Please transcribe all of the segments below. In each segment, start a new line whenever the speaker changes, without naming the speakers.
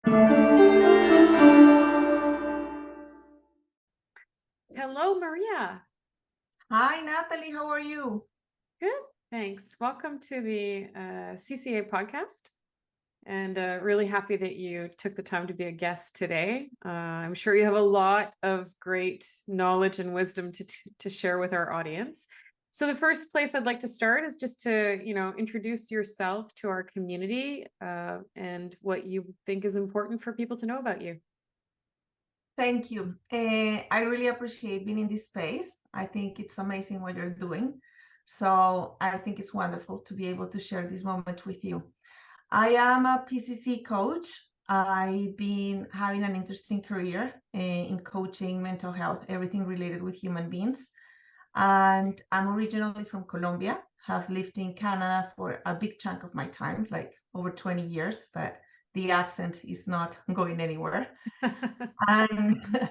Hello, Maria.
Hi, Natalie. How are you?
Good, thanks. Welcome to the CCA podcast. And really happy that you took the time to be a guest today. I'm sure you have a lot of great knowledge and wisdom to share with our audience. So the first place I'd like to start is just to, introduce yourself to our community and what you think is important for people to know about you.
Thank you. I really appreciate being in this space. I think it's amazing what you're doing. So I think it's wonderful to be able to share this moment with you. I am a PCC coach. I've been having an interesting career in coaching, mental health, everything related with human beings. And I'm originally from Colombia, have lived in Canada for a big chunk of my time, like over 20 years, but the accent is not going anywhere. And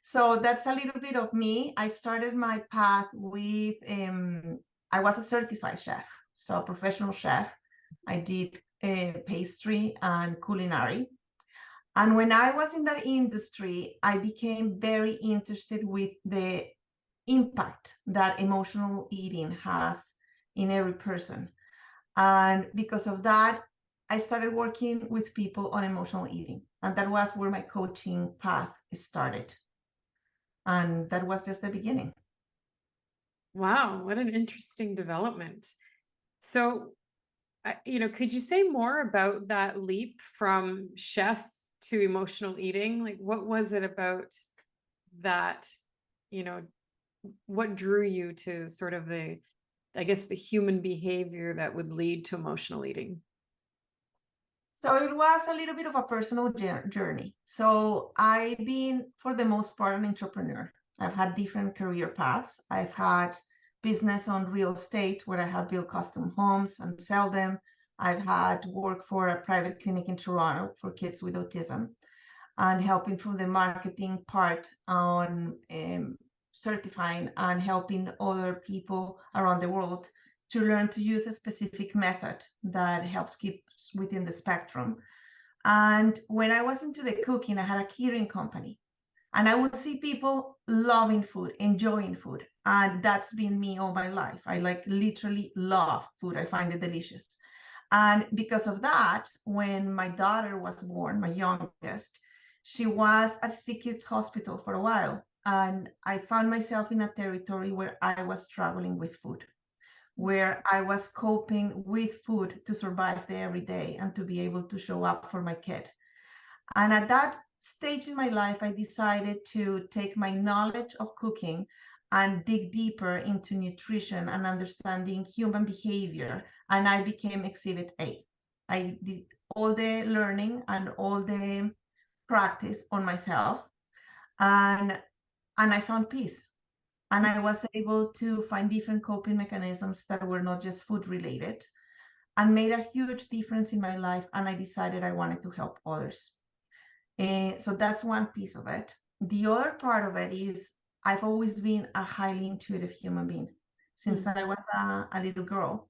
so that's a little bit of me. I started my path with, I was a certified chef, so a professional chef. I did pastry and culinary. And when I was in that industry, I became very interested with the impact that emotional eating has in every person. And because of that, I started working with people on emotional eating. And that was where my coaching path started. And that was just the beginning.
Wow, what an interesting development. So, could you say more about that leap from chef to emotional eating? Like, what was it about that, you know, what drew you to sort of I guess, the human behavior that would lead to emotional eating?
So it was a little bit of a personal journey. So I've been, for the most part, an entrepreneur. I've had different career paths. I've had business on real estate where I have built custom homes and sell them. I've had work for a private clinic in Toronto for kids with autism and helping from the marketing part on certifying and helping other people around the world to learn to use a specific method that helps keep within the spectrum. And when I was into the cooking, I had a catering company. And I would see people loving food, enjoying food. And that's been me all my life. I literally love food. I find it delicious. And because of that, when my daughter was born, my youngest, she was at Sick Kids Hospital for a while. And I found myself in a territory where I was struggling with food, where I was coping with food to survive the everyday and to be able to show up for my kid. And at that stage in my life, I decided to take my knowledge of cooking and dig deeper into nutrition and understanding human behavior. And I became Exhibit A. I did all the learning and all the practice on myself. And I found peace. And I was able to find different coping mechanisms that were not just food related and made a huge difference in my life. And I decided I wanted to help others. So that's one piece of it. The other part of it is I've always been a highly intuitive human being. Since I was a little girl,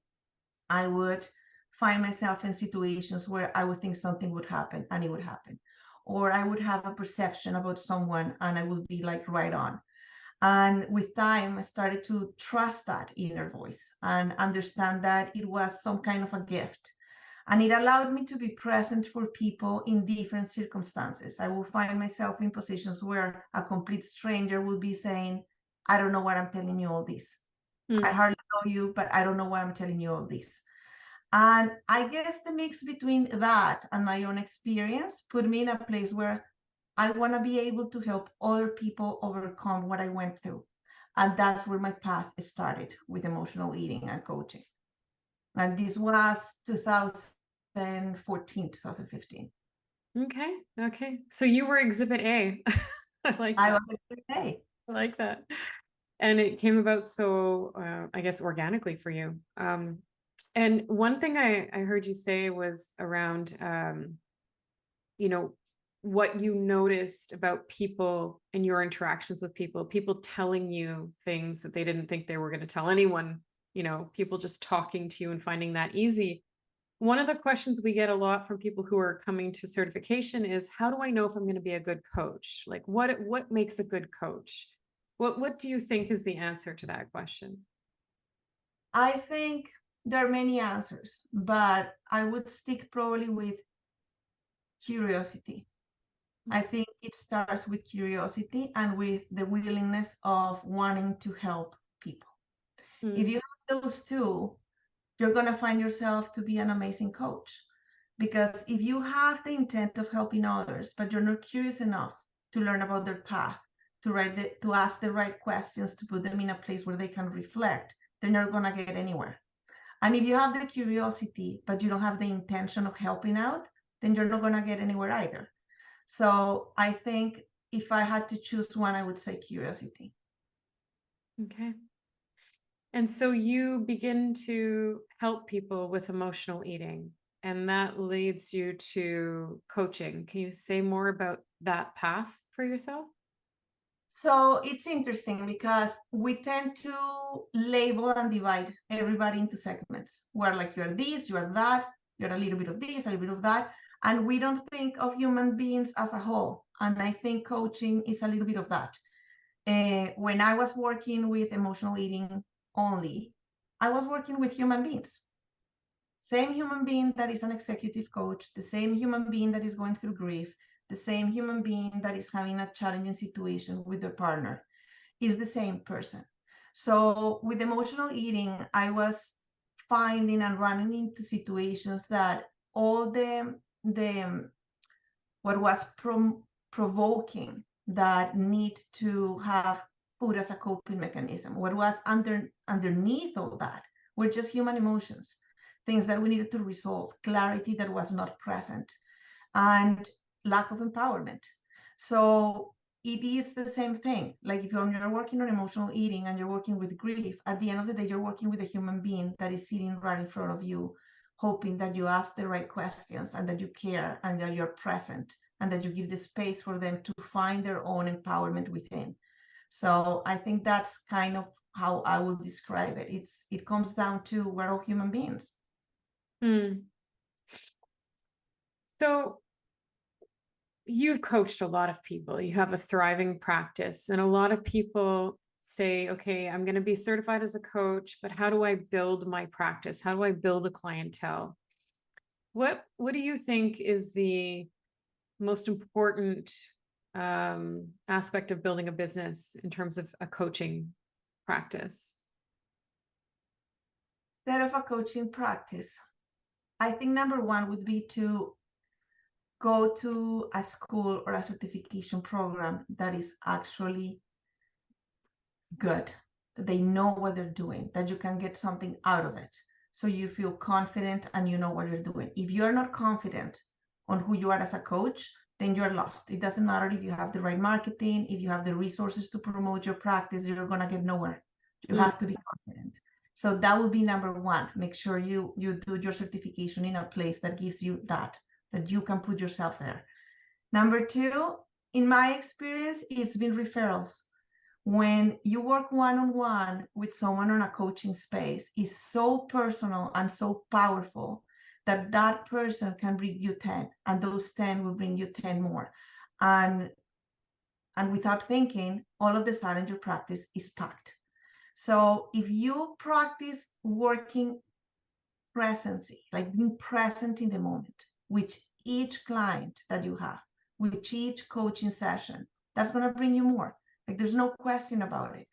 I would find myself in situations where I would think something would happen and it would happen. Or I would have a perception about someone and I would be like right on. And with time, I started to trust that inner voice and understand that it was some kind of a gift. And it allowed me to be present for people in different circumstances. I will find myself in positions where a complete stranger will be saying, I don't know why I'm telling you all this. I hardly know you, but I don't know why I'm telling you all this. And I guess the mix between that and my own experience put me in a place where I want to be able to help other people overcome what I went through. And that's where my path started with emotional eating and coaching. And this was 2014, 2015.
Okay. So you were Exhibit A. I like
I
that.
was Exhibit A.
I like that. And it came about so, I guess, organically for you. And one thing I heard you say was around, what you noticed about people and your interactions with people telling you things that they didn't think they were going to tell anyone, people just talking to you and finding that easy. One of the questions we get a lot from people who are coming to certification is, how do I know if I'm going to be a good coach? Like what makes a good coach? What do you think is the answer to that question?
I think there are many answers, but I would stick probably with curiosity. I think it starts with curiosity and with the willingness of wanting to help people. If you have those two, you're going to find yourself to be an amazing coach. Because if you have the intent of helping others, but you're not curious enough to learn about their path, to ask the right questions, to put them in a place where they can reflect, then you're going to get anywhere. And if you have the curiosity, but you don't have the intention of helping out, then you're not going to get anywhere either. So I think if I had to choose one, I would say curiosity.
Okay. And so you begin to help people with emotional eating, and that leads you to coaching. Can you say more about that path for yourself?
So it's interesting because we tend to label and divide everybody into segments where like you're this, you're that, you're a little bit of this, a little bit of that. And we don't think of human beings as a whole. And I think coaching is a little bit of that. When I was working with emotional eating only, I was working with human beings. Same human being that is an executive coach, the same human being that is going through grief, the same human being that is having a challenging situation with their partner is the same person. So with emotional eating, I was finding and running into situations that all the what was provoking that need to have food as a coping mechanism, what was underneath all that were just human emotions, things that we needed to resolve, clarity that was not present, and lack of empowerment. So it is the same thing. Like if you're working on emotional eating and you're working with grief, at the end of the day, you're working with a human being that is sitting right in front of you, hoping that you ask the right questions and that you care and that you're present and that you give the space for them to find their own empowerment within. So I think that's kind of how I would describe it. It comes down to we're all human beings.
So you've coached a lot of people. You have a thriving practice, and a lot of people say, okay, I'm going to be certified as a coach, but how do I build my practice? How do I build a clientele? What do you think is the most important aspect of building a business in terms of a coaching practice?
Instead of a coaching practice, I think number one would be to go to a school or a certification program that is actually good, that they know what they're doing, that you can get something out of it. So you feel confident and you know what you're doing. If you're not confident on who you are as a coach, then you're lost. It doesn't matter if you have the right marketing, if you have the resources to promote your practice, you're going to get nowhere. You have to be confident. So that would be number one. Make sure you do your certification in a place that gives you that you can put yourself there. Number two, in my experience, it's been referrals. When you work one-on-one with someone on a coaching space, is so personal and so powerful that that person can bring you 10, and those 10 will bring you 10 more. And without thinking, all of a sudden your practice is packed. So if you practice working presency, like being present in the moment, with each client that you have, with each coaching session, that's going to bring you more. Like there's no question about it.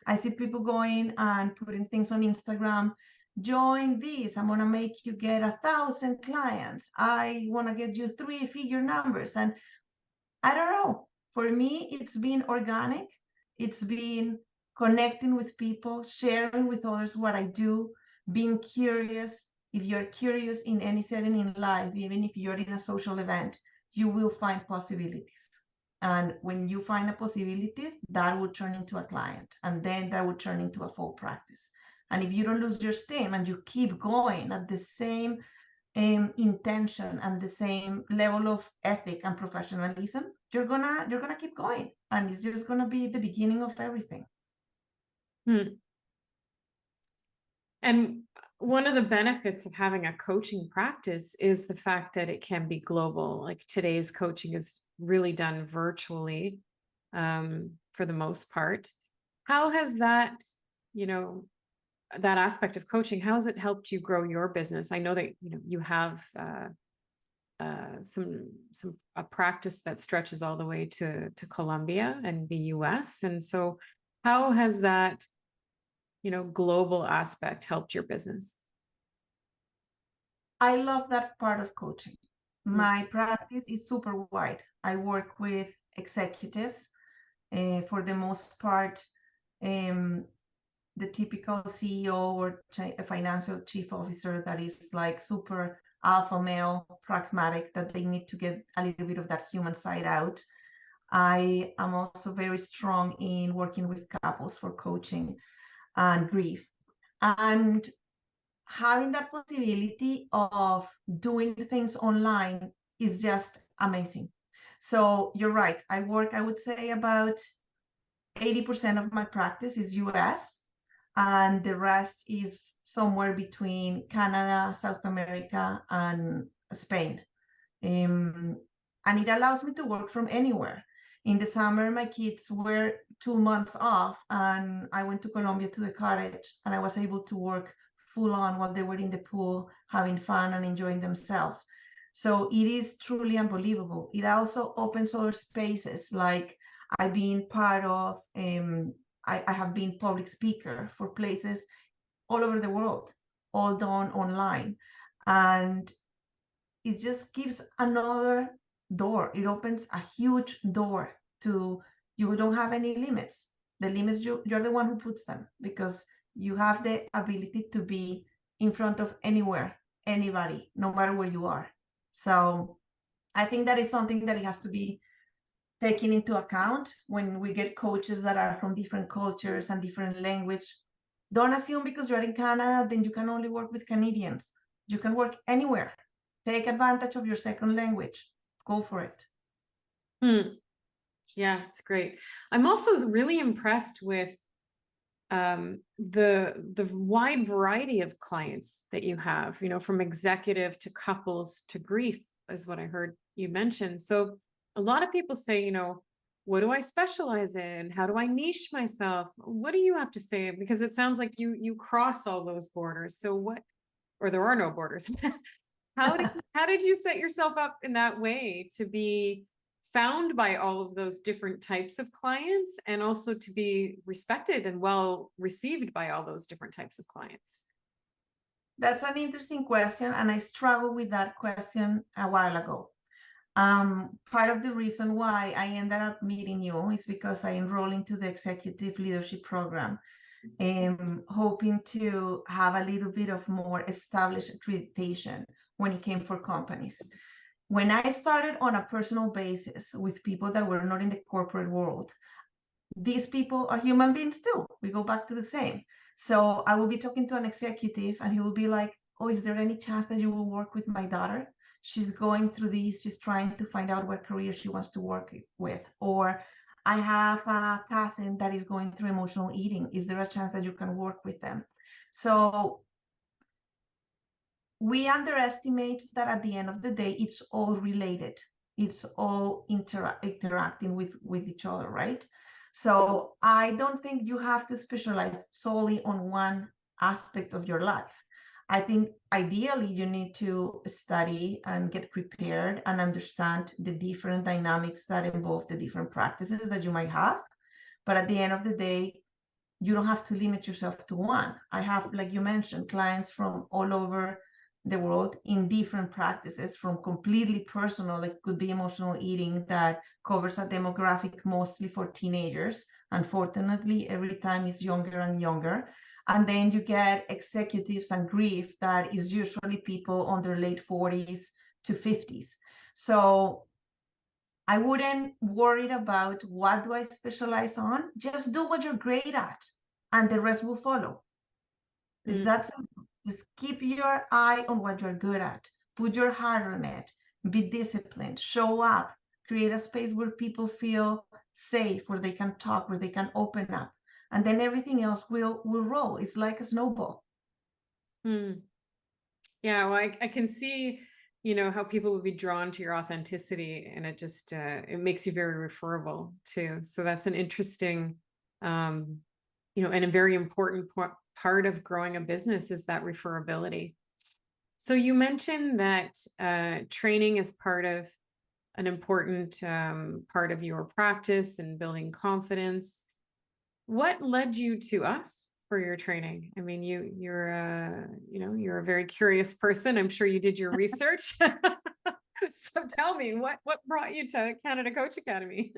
I see people going and putting things on Instagram. Join this. I'm going to make you get 1,000 clients. I want to get you 3-figure numbers. And I don't know. For me, it's been organic. It's been connecting with people, sharing with others what I do, being curious. If you're curious in any setting in life, even if you're in a social event, you will find possibilities. And when you find a possibility, that will turn into a client. And then that will turn into a full practice. And if you don't lose your steam and you keep going at the same intention and the same level of ethic and professionalism, you're gonna keep going. And it's just gonna be the beginning of everything.
And one of the benefits of having a coaching practice is the fact that it can be global. Like today's coaching is really done virtually, for the most part. How has that, you know, that aspect of coaching, how has it helped you grow your business? I know that, you know, you have some a practice that stretches all the way to Colombia and the US. And so how has that, you know, global aspect helped your business?
I love that part of coaching.
Mm.
My practice is super wide. I work with executives, for the most part, the typical CEO or a financial chief officer that is like super alpha male, pragmatic, that they need to get a little bit of that human side out. I am also very strong in working with couples for coaching and grief. And having that possibility of doing things online is just amazing. So you're right. I would say about 80% of my practice is US, and the rest is somewhere between Canada, South America, and Spain. And it allows me to work from anywhere. In the summer, my kids were 2 months off, and I went to Colombia to the cottage, and I was able to work full on while they were in the pool, having fun and enjoying themselves. So it is truly unbelievable. It also opens other spaces, like I've been part of, I have been public speaker for places all over the world, all done online. And it just gives another door. It opens a huge door to, you don't have any limits. The limits, you're the one who puts them, because you have the ability to be in front of anywhere, anybody, no matter where you are. So I think that is something that it has to be taken into account when we get coaches that are from different cultures and different language. Don't assume because you're in Canada, then you can only work with Canadians. You can work anywhere. Take advantage of your second language. Go for it.
Yeah, it's great. I'm also really impressed with the wide variety of clients that you have, you know, from executive to couples to grief is what I heard you mention. So a lot of people say, you know, what do I specialize in? How do I niche myself? What do you have to say? Because it sounds like you cross all those borders. So what, or there are no borders. How did you set yourself up in that way to be found by all of those different types of clients, and also to be respected and well received by all those different types of clients?
That's an interesting question, and I struggled with that question a while ago. Part of the reason why I ended up meeting you is because I enrolled into the executive leadership program, hoping to have a little bit of more established accreditation when it came for companies. When I started on a personal basis with people that were not in the corporate world, these people are human beings too. We go back to the same. So I will be talking to an executive, and he will be like, oh, is there any chance that you will work with my daughter? She's going through this, she's trying to find out what career she wants to work with. Or I have a cousin that is going through emotional eating. Is there a chance that you can work with them? So we underestimate that at the end of the day, it's all related. It's all interacting with each other, right? So I don't think you have to specialize solely on one aspect of your life. I think ideally you need to study and get prepared and understand the different dynamics that involve the different practices that you might have. But at the end of the day, you don't have to limit yourself to one. I have, like you mentioned, clients from all over the world in different practices, from completely personal, like could be emotional eating, that covers a demographic mostly for teenagers. Unfortunately, every time is younger and younger. And then you get executives and grief, that is usually people on their late 40s to 50s. So I wouldn't worry about what do I specialize on. Just do what you're great at, and the rest will follow. Is that simple? Just keep your eye on what you're good at. Put your heart on it. Be disciplined. Show up. Create a space where people feel safe, where they can talk, where they can open up. And then everything else will roll. It's like a snowball.
Mm. Yeah, well, I can see, how people would be drawn to your authenticity, and it just it makes you very referable too. So that's an interesting, um, and a very important part of growing a business is that referability. So you mentioned that training is part of an important part of your practice and building confidence. What led you to us for your training? I mean, you're a very curious person. I'm sure you did your research. So tell me, what brought you to Canada Coach Academy?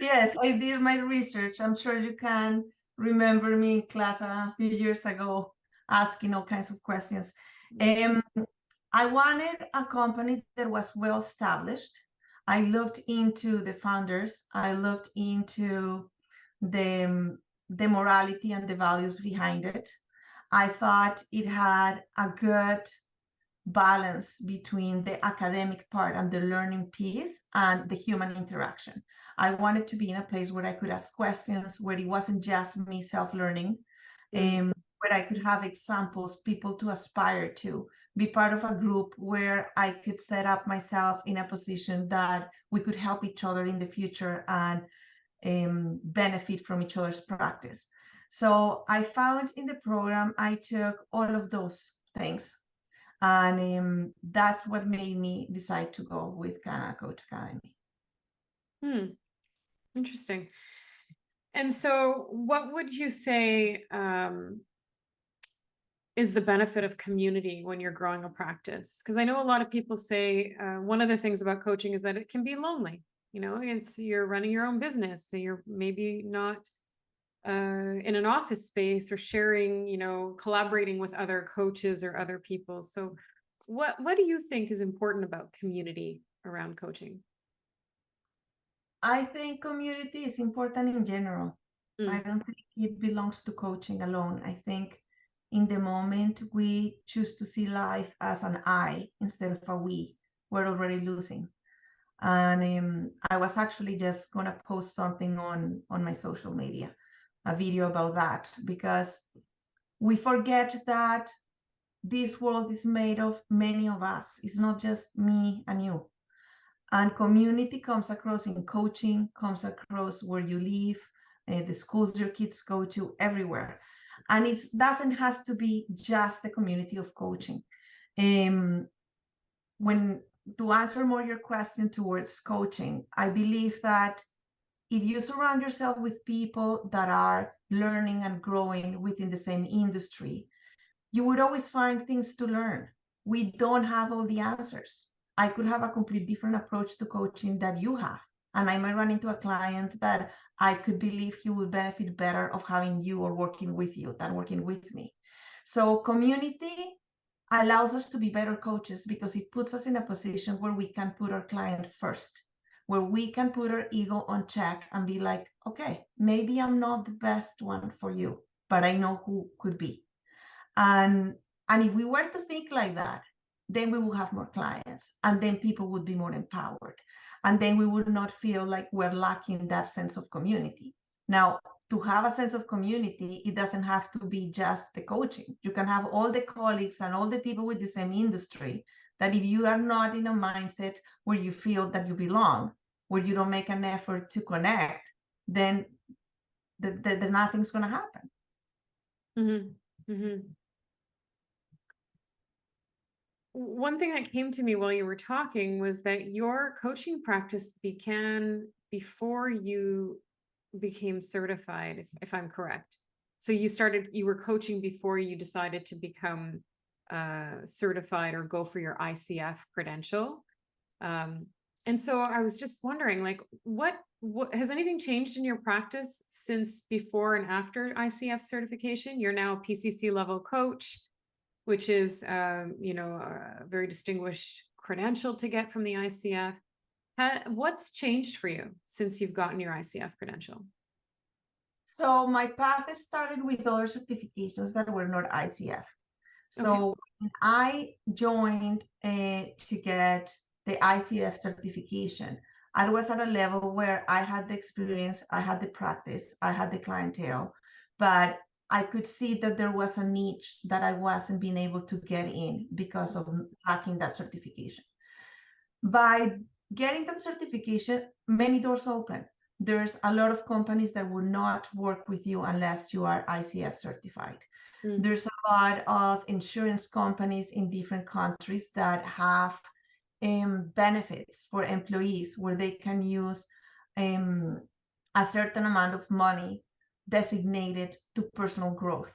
Yes, I did my research. I'm sure you can remember me in class a few years ago asking all kinds of questions. I wanted a company that was well established. I looked into the founders. I looked into the morality and the values behind it. I thought it had a good balance between the academic part and the learning piece and the human interaction. I wanted to be in a place where I could ask questions, where it wasn't just me self-learning, where I could have examples, people to aspire to, be part of a group where I could set up myself in a position that we could help each other in the future and benefit from each other's practice. So I found in the program, I took all of those things. And that's what made me decide to go with Canada Coach Academy.
Interesting. And so what would you say is the benefit of community when you're growing a practice? Because I know a lot of people say one of the things about coaching is that it can be lonely. You're running your own business, so you're maybe not in an office space or sharing, collaborating with other coaches or other people. So what do you think is important about community around coaching?
I think community is important in general. I don't think it belongs to coaching alone. I think in the moment we choose to see life as an I instead of a we, we're already losing. And I was actually just going to post something on my social media, a video about that, because we forget that this world is made of many of us. It's not just me and you. And community comes across in coaching, comes across where you live, the schools your kids go to, everywhere. And it doesn't have to be just the community of coaching. To answer more your question towards coaching, I believe that if you surround yourself with people that are learning and growing within the same industry, you would always find things to learn. We don't have all the answers. I could have a complete different approach to coaching that you have. And I might run into a client that I could believe he would benefit better of having you or working with you than working with me. So community allows us to be better coaches because it puts us in a position where we can put our client first, where we can put our ego on check and be like, okay, maybe I'm not the best one for you, but I know who could be. And if we were to think like that, then we will have more clients, and then people would be more empowered, and then we would not feel like we're lacking that sense of community. Now, to have a sense of community, it doesn't have to be just the coaching. You can have all the colleagues and all the people with the same industry, that if you are not in a mindset where you feel that you belong, where you don't make an effort to connect, then nothing's going to happen.
One thing that came to me while you were talking was that your coaching practice began before you became certified, if I'm correct. So you were coaching before you decided to become certified or go for your ICF credential. And so I was just wondering, like, what has anything changed in your practice since before and after ICF certification? You're now a PCC Level Coach, which is, a very distinguished credential to get from the ICF. What's changed for you since you've gotten your ICF credential?
So my path started with other certifications that were not ICF. So I joined to get the ICF certification. I was at a level where I had the experience, I had the practice, I had the clientele, but I could see that there was a niche that I wasn't being able to get in because of lacking that certification. By getting that certification, many doors open. There's a lot of companies that will not work with you unless you are ICF certified. There's a lot of insurance companies in different countries that have benefits for employees where they can use a certain amount of money designated to personal growth,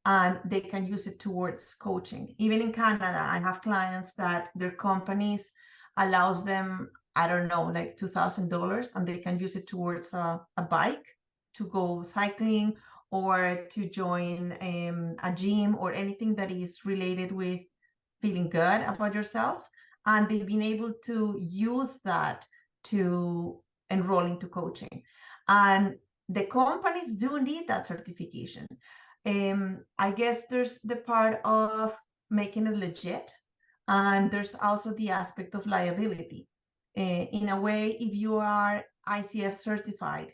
and they can use it towards coaching. Even in Canada, I have clients that their companies allows them, I don't know, like $2,000, and they can use it towards a bike to go cycling or to join a gym or anything that is related with feeling good about yourselves. And they've been able to use that to enroll into coaching. And the companies do need that certification. I guess there's the part of making it legit, and there's also the aspect of liability. In a way, if you are ICF certified,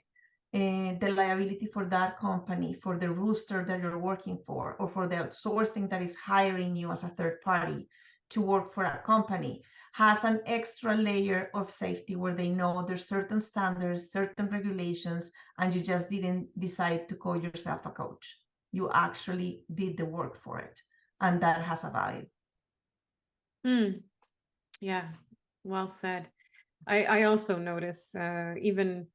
the liability for that company, for the rooster that you're working for, or for the outsourcing that is hiring you as a third party to work for a company, has an extra layer of safety where they know there's certain standards, certain regulations, and you just didn't decide to call yourself a coach. You actually did the work for it, and that has a value.
Yeah, well said. I also notice even,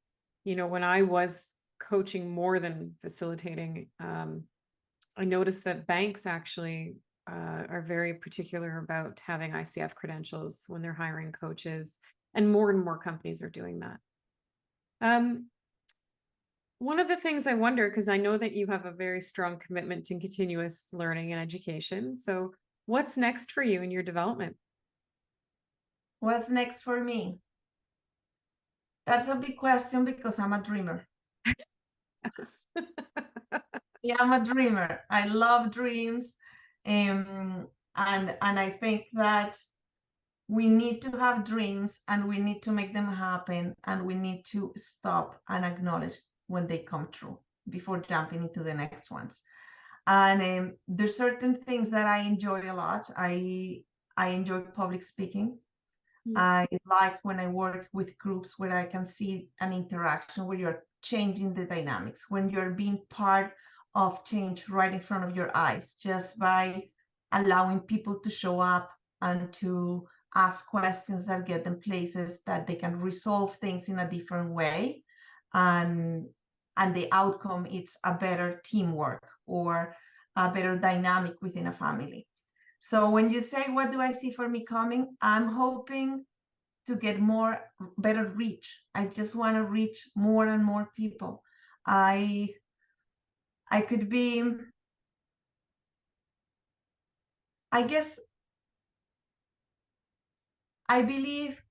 when I was coaching more than facilitating, I noticed that banks actually are very particular about having ICF credentials when they're hiring coaches, and more companies are doing that. One of the things I wonder, because I know that you have a very strong commitment to continuous learning and education. So what's next for you in your development?
What's next for me? That's a big question because I'm a dreamer.
Yes.
Yeah, I'm a dreamer. I love dreams. And I think that we need to have dreams and we need to make them happen, and we need to stop and acknowledge when they come true before jumping into the next ones. And there's certain things that I enjoy a lot. I enjoy public speaking. I like when I work with groups where I can see an interaction, where you're changing the dynamics, when you're being part of change right in front of your eyes, just by allowing people to show up and to ask questions that get them places that they can resolve things in a different way. And the outcome, it's a better teamwork or a better dynamic within a family. So when you say, what do I see for me coming? I'm hoping to get better reach. I just want to reach more and more people. I could be, I guess, I believe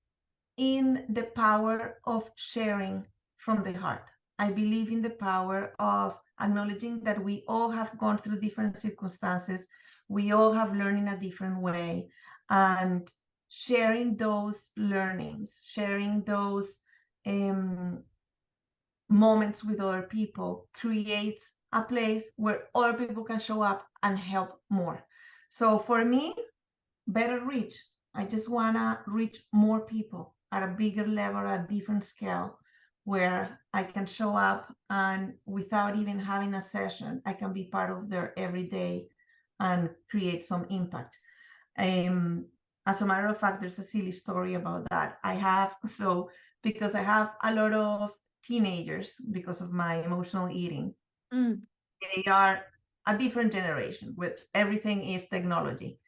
in the power of sharing from the heart. I believe in the power of acknowledging that we all have gone through different circumstances. We all have learned in a different way, and sharing those learnings, sharing those moments with other people creates a place where other people can show up and help more. So for me, better reach. I just want to reach more people at a bigger level, at a different scale, where I can show up and without even having a session, I can be part of their everyday and create some impact. As a matter of fact, there's a silly story about that. Because I have a lot of teenagers because of my emotional eating, they are a different generation with everything is technology.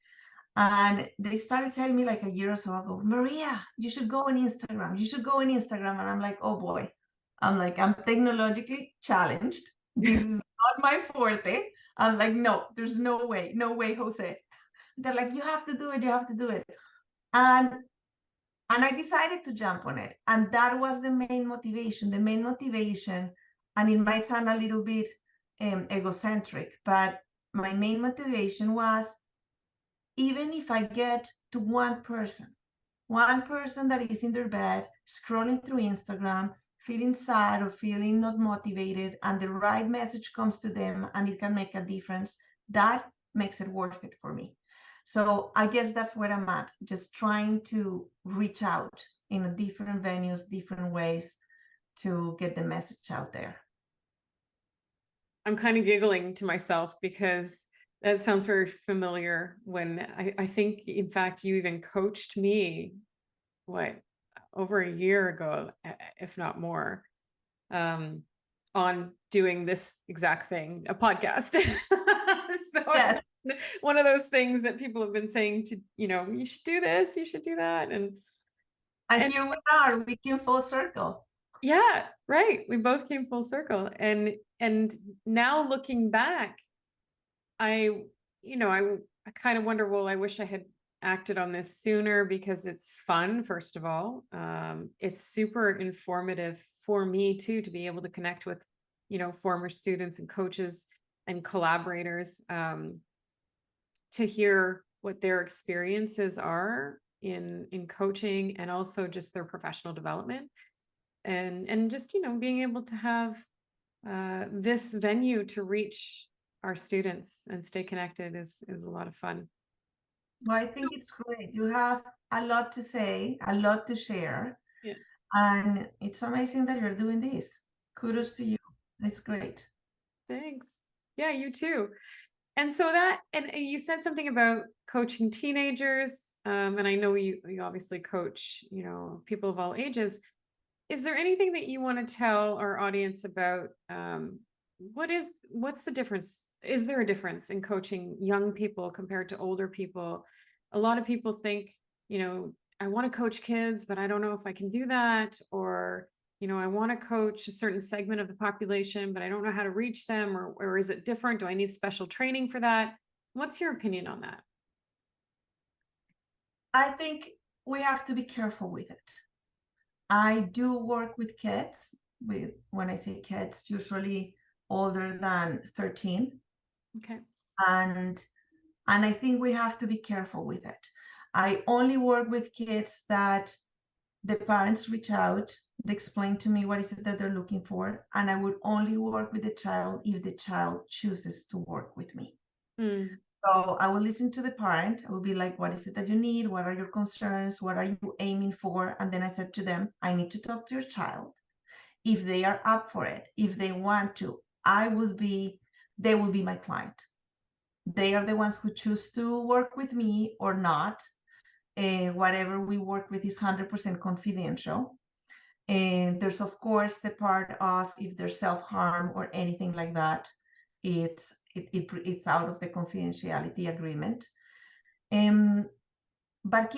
And they started telling me like a year or so ago, Maria, you should go on Instagram. You should go on Instagram. And I'm like, oh boy. I'm technologically challenged. This is not my forte. I'm like, no, there's no way, Jose. They're like, you have to do it. You have to do it. And I decided to jump on it. And that was the main motivation. And it might sound a little bit egocentric, but my main motivation was, even if I get to one person that is in their bed, scrolling through Instagram, feeling sad or feeling not motivated, and the right message comes to them and it can make a difference, that makes it worth it for me. So I guess that's where I'm at, just trying to reach out in different venues, different ways to get the message out there.
I'm kind of giggling to myself because that sounds very familiar when I think, in fact, you even coached me, what, over a year ago, if not more, on doing this exact thing, a podcast. So
Yes.
it's one of those things that people have been saying to, you should do this, you should do that.
And
And
here we are, we came full circle.
yeah, right. We both came full circle. And now looking back, I kind of wonder, well, I wish I had acted on this sooner because it's fun, first of all. It's super informative for me too, to be able to connect with, former students and coaches and collaborators, to hear what their experiences are in coaching, and also just their professional development. And just, being able to have this venue to reach our students and stay connected is a lot of fun.
Well, I think it's great. You have a lot to say, a lot to share.
Yeah.
And it's amazing that you're doing this. Kudos to you. It's great.
Thanks. Yeah, you too. And so and you said something about coaching teenagers. And I know you obviously coach, people of all ages. Is there anything that you want to tell our audience about, what's the difference? Is there a difference in coaching young people compared to older people? A lot of people think, I want to coach kids, but I don't know if I can do that. Or, I want to coach a certain segment of the population, but I don't know how to reach them. Or is it different? Do I need special training for that? What's your opinion on that?
I think we have to be careful with it. I do work with kids. When I say kids, usually older than 13.
Okay.
And I think we have to be careful with it. I only work with kids that the parents reach out, they explain to me what is it that they're looking for, and I would only work with the child if the child chooses to work with me. So I will listen to the parent. I will be like, what is it that you need? What are your concerns? What are you aiming for? And then I said to them, I need to talk to your child. If they are up for it, if they want to, they will be my client. They are the ones who choose to work with me or not. Whatever we work with is 100% confidential. And there's, of course, the part of if there's self-harm or anything like that, it's out of the confidentiality agreement. But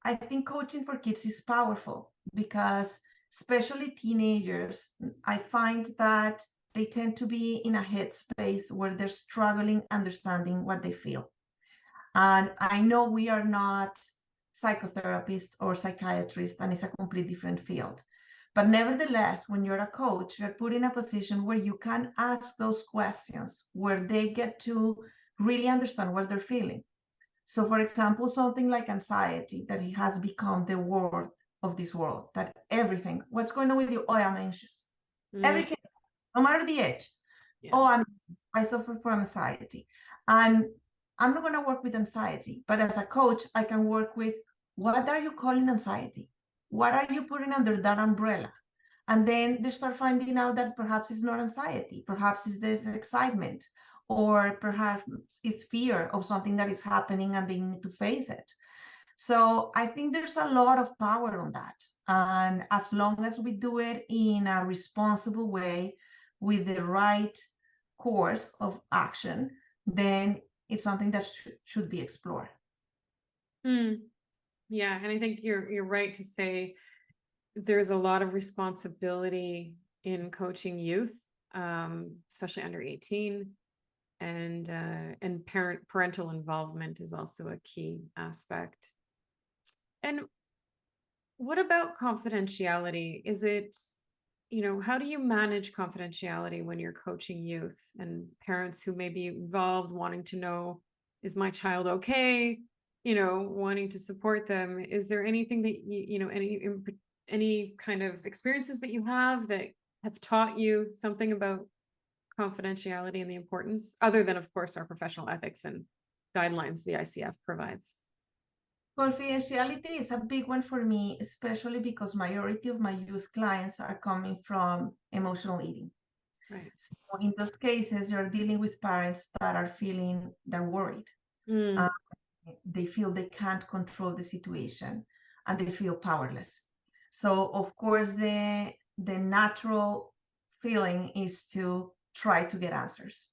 I think coaching for kids is powerful because especially teenagers, I find that they tend to be in a headspace where they're struggling understanding what they feel. And I know we are not psychotherapists or psychiatrists, and it's a completely different field. But nevertheless, when you're a coach, you're put in a position where you can ask those questions, where they get to really understand what they're feeling. So, for example, something like anxiety, that it has become the word of this world, that everything, what's going on with you? Oh, I'm anxious. Every kid, no matter the age. Yeah. Oh, I suffer from anxiety. And I'm not going to work with anxiety, but as a coach, I can work with, what are you calling anxiety? What are you putting under that umbrella? And then they start finding out that perhaps it's not anxiety, perhaps it's this excitement, or perhaps it's fear of something that is happening and they need to face it. So I think there's a lot of power on that. And as long as we do it in a responsible way with the right course of action, then it's something that should be explored.
Yeah, and I think you're right to say there's a lot of responsibility in coaching youth, especially under 18, and parental involvement is also a key aspect. And what about confidentiality? Is it, how do you manage confidentiality when you're coaching youth and parents who may be involved, wanting to know, is my child okay? Wanting to support them. Is there anything that any kind of experiences that you have that have taught you something about confidentiality and the importance, other than, of course, our professional ethics and guidelines the ICF provides?
Confidentiality is a big one for me, especially because majority of my youth clients are coming from emotional eating.
Right.
So in those cases, you're dealing with parents that are feeling they're worried. They feel they can't control the situation and they feel powerless. So of course, the natural feeling is to try to get answers.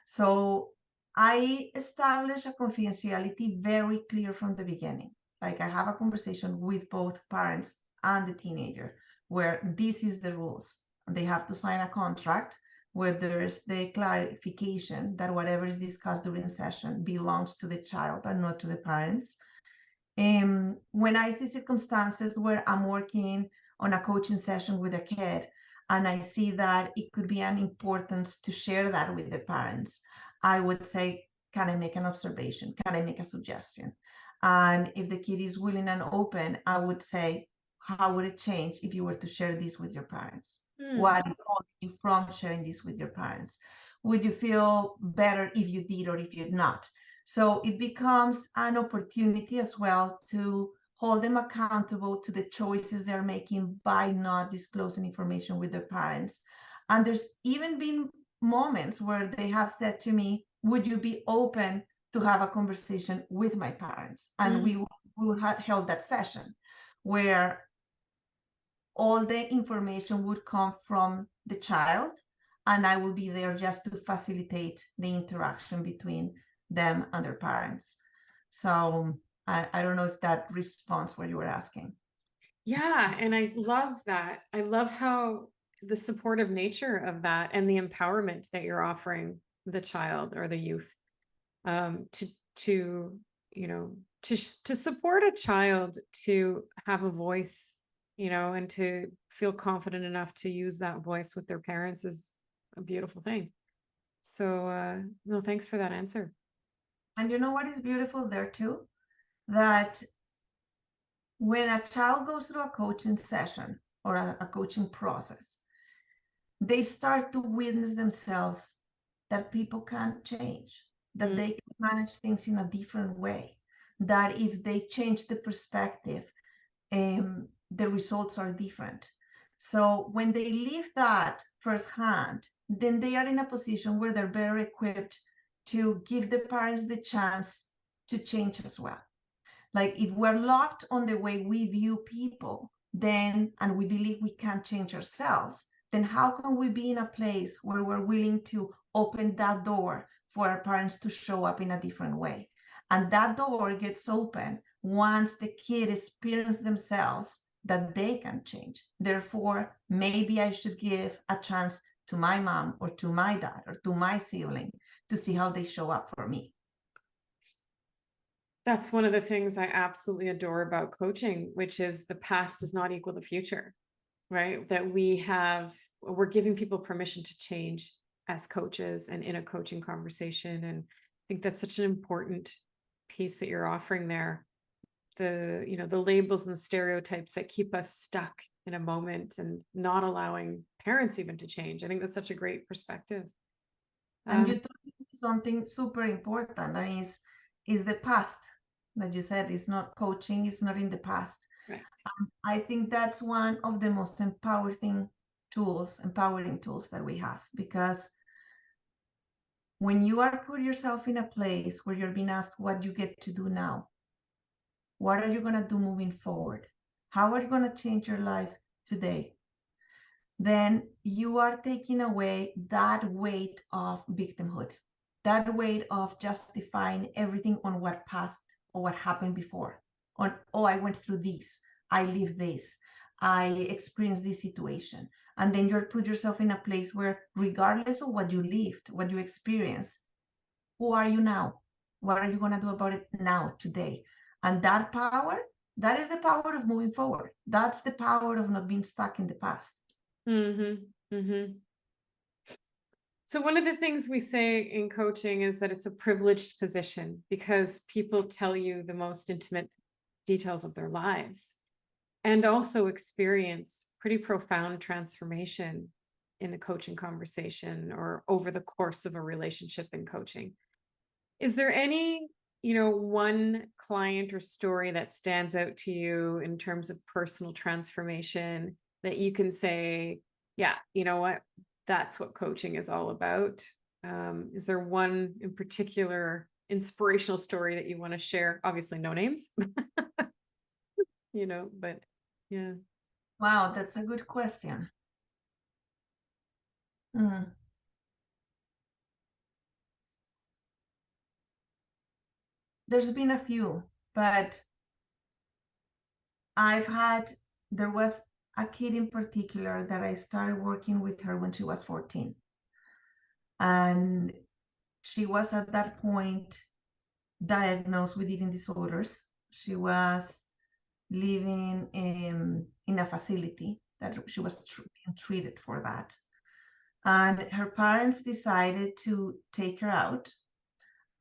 So I establish a confidentiality very clear from the beginning. Like I have a conversation with both parents and the teenager where this is the rules. They have to sign a contract where there's the clarification that whatever is discussed during session belongs to the child and not to the parents. When I see circumstances where I'm working on a coaching session with a kid and I see that it could be an importance to share that with the parents, I would say, can I make an observation? Can I make a suggestion? And if the kid is willing and open, I would say, how would it change if you were to share this with your parents? What is holding you from sharing this with your parents? Would you feel better if you did or if you'd not? So it becomes an opportunity as well to hold them accountable to the choices they're making by not disclosing information with their parents. And there's even been moments where they have said to me, would you be open to have a conversation with my parents? And we had held that session where all the information would come from the child, and I will be there just to facilitate the interaction between them and their parents. So I don't know if that responds what you were asking.
Yeah, and I love that. I love how the supportive nature of that and the empowerment that you're offering the child or the youth, to you know to support a child to have a voice, and to feel confident enough to use that voice with their parents is a beautiful thing. So no, thanks for that answer.
And you know what is beautiful there too? That when a child goes through a coaching session or a coaching process, they start to witness themselves that people can change, that they can manage things in a different way, that if they change the perspective, the results are different. So when they live that firsthand, then they are in a position where they're better equipped to give the parents the chance to change as well. Like if we're locked on the way we view people, then, and we believe we can't change ourselves, then how can we be in a place where we're willing to open that door for our parents to show up in a different way? And that door gets open once the kid experiences themselves that they can change. Therefore, maybe I should give a chance to my mom or to my dad or to my sibling to see how they show up for me.
That's one of the things I absolutely adore about coaching, which is the past does not equal the future, right? That we're giving people permission to change as coaches and in a coaching conversation. And I think that's such an important piece that you're offering there. The labels and stereotypes that keep us stuck in a moment and not allowing parents even to change. I think that's such a great perspective.
And you told me something super important, and is the past that you said is not coaching, it's not in the past.
Right.
I think that's one of the most empowering tools that we have, because when you are put yourself in a place where you're being asked what you get to do now, what are you going to do moving forward? How are you going to change your life today? Then you are taking away that weight of victimhood, that weight of justifying everything on what passed or what happened before, on, oh, I went through this, I lived this, I experienced this situation. And then you're put yourself in a place where, regardless of what you lived, what you experienced, who are you now? What are you going to do about it now, today? And that power, that is the power of moving forward. That's the power of not being stuck in the past.
So one of the things we say in coaching is that it's a privileged position because people tell you the most intimate details of their lives. and also experience pretty profound transformation in a coaching conversation or over the course of a relationship in coaching. Is there any, one client or story that stands out to you in terms of personal transformation that you can say, yeah, you know what, that's what coaching is all about? Is there one in particular inspirational story that you want to share? Obviously, no names, but yeah.
Wow, that's a good question. Mm. There's been a few, but there was a kid in particular that I started working with her when she was 14. And she was at that point diagnosed with eating disorders. She was living in a facility that she was being treated for that. And her parents decided to take her out.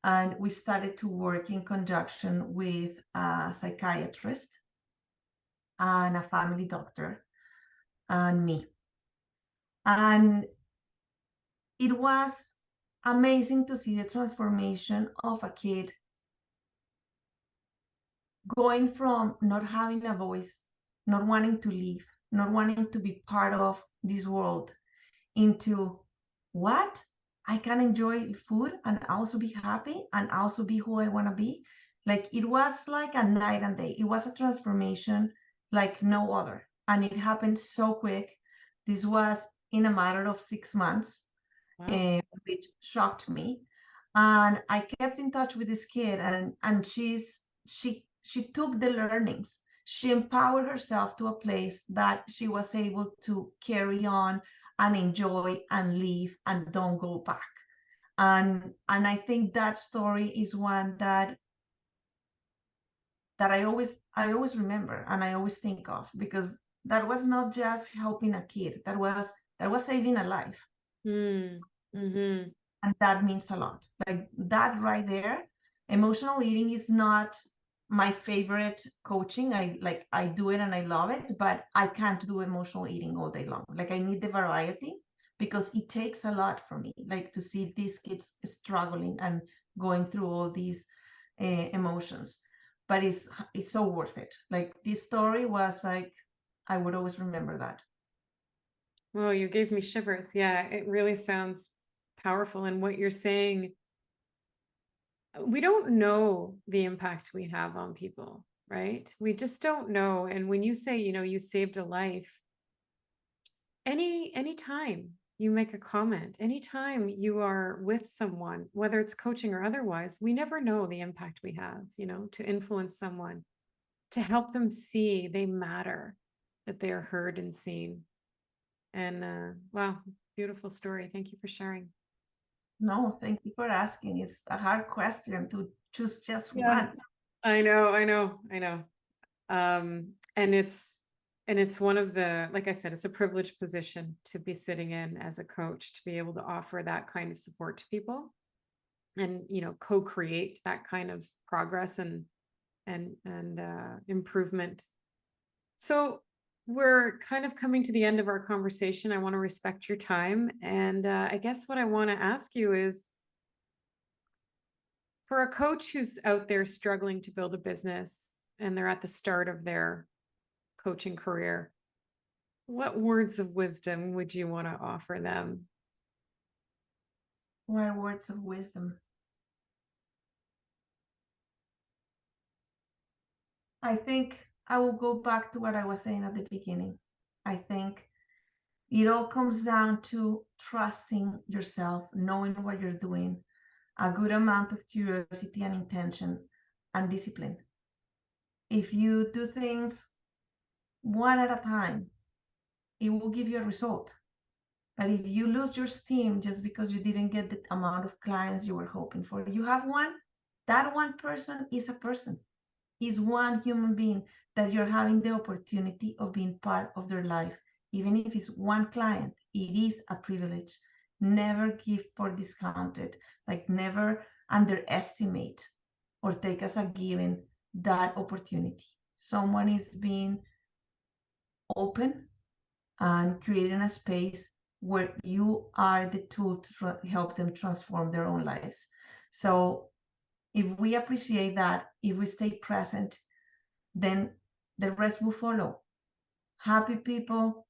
And we started to work in conjunction with a psychiatrist and a family doctor and me. And it was amazing to see the transformation of a kid going from not having a voice, not wanting to leave, not wanting to be part of this world, into what? I can enjoy food and also be happy and also be who I want to be. Like, it was like a night and day. It was a transformation like no other. And it happened so quick. This was in a matter of 6 months.
Wow.
Which shocked me. And I kept in touch with this kid, and she took the learnings. She empowered herself to a place that she was able to carry on and enjoy and live and don't go back. And I think that story is one that I always remember and I always think of, because that was not just helping a kid, that was saving a life.
Mm-hmm.
And that means a lot. Like, that right there, emotional eating is not my favorite coaching. I do it and I love it, but I can't do emotional eating all day long. Like, I need the variety, because it takes a lot for me, like, to see these kids struggling and going through all these emotions. But it's so worth it. Like, this story was like, I would always remember that.
Well, you gave me shivers. Yeah, it really sounds powerful. And what you're saying, we don't know the impact we have on people, right? We just don't know. And when you say, you saved a life, any time you make a comment, anytime you are with someone, whether it's coaching or otherwise, we never know the impact we have, to influence someone, to help them see they matter, that they are heard and seen. And wow, beautiful story. Thank you for sharing.
No, thank you for asking. It's a hard question to choose just one.
I know. And it's one of the, like I said, it's a privileged position to be sitting in as a coach, to be able to offer that kind of support to people and, co-create that kind of progress and improvement. So we're kind of coming to the end of our conversation. I want to respect your time. And I guess what I want to ask you is, for a coach who's out there struggling to build a business and they're at the start of their coaching career, what words of wisdom would you want to offer them?
What words of wisdom? I think I will go back to what I was saying at the beginning. I think it all comes down to trusting yourself, knowing what you're doing, a good amount of curiosity and intention, and discipline. If you do things one at a time, it will give you a result. But if you lose your steam just because you didn't get the amount of clients you were hoping for, you have one, that one person is a person, is one human being that you're having the opportunity of being part of their life. Even if it's one client, it is a privilege. Never give for discounted, like, never underestimate or take as a given that opportunity. Someone is being open and creating a space where you are the tool to help them transform their own lives. So if we appreciate that, if we stay present, then the rest will follow. Happy people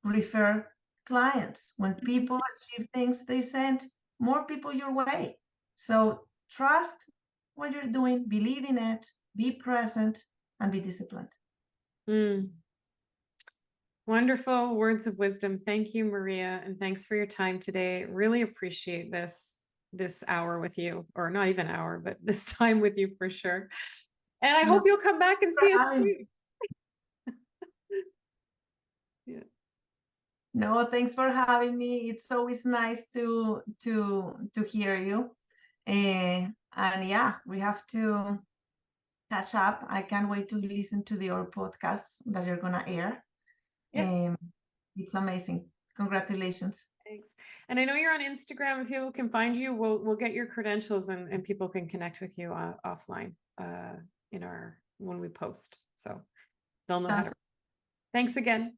refer clients. When people achieve things, they send more people your way. So trust what you're doing, believe in it, be present, and be disciplined.
Wonderful words of wisdom. Thank you, Maria, and thanks for your time today. Really appreciate this hour with you, or not even hour, but this time with you for sure. And I hope you'll come back and see us soon. Yeah.
No, thanks for having me. It's always nice to hear you. And yeah, we have to catch up. I can't wait to listen to the other podcasts that you're gonna air.
Yep.
It's amazing. Congratulations.
Thanks. And I know you're on Instagram. If people can find you, we'll get your credentials and people can connect with you offline when we post. So they'll know how to. Thanks again.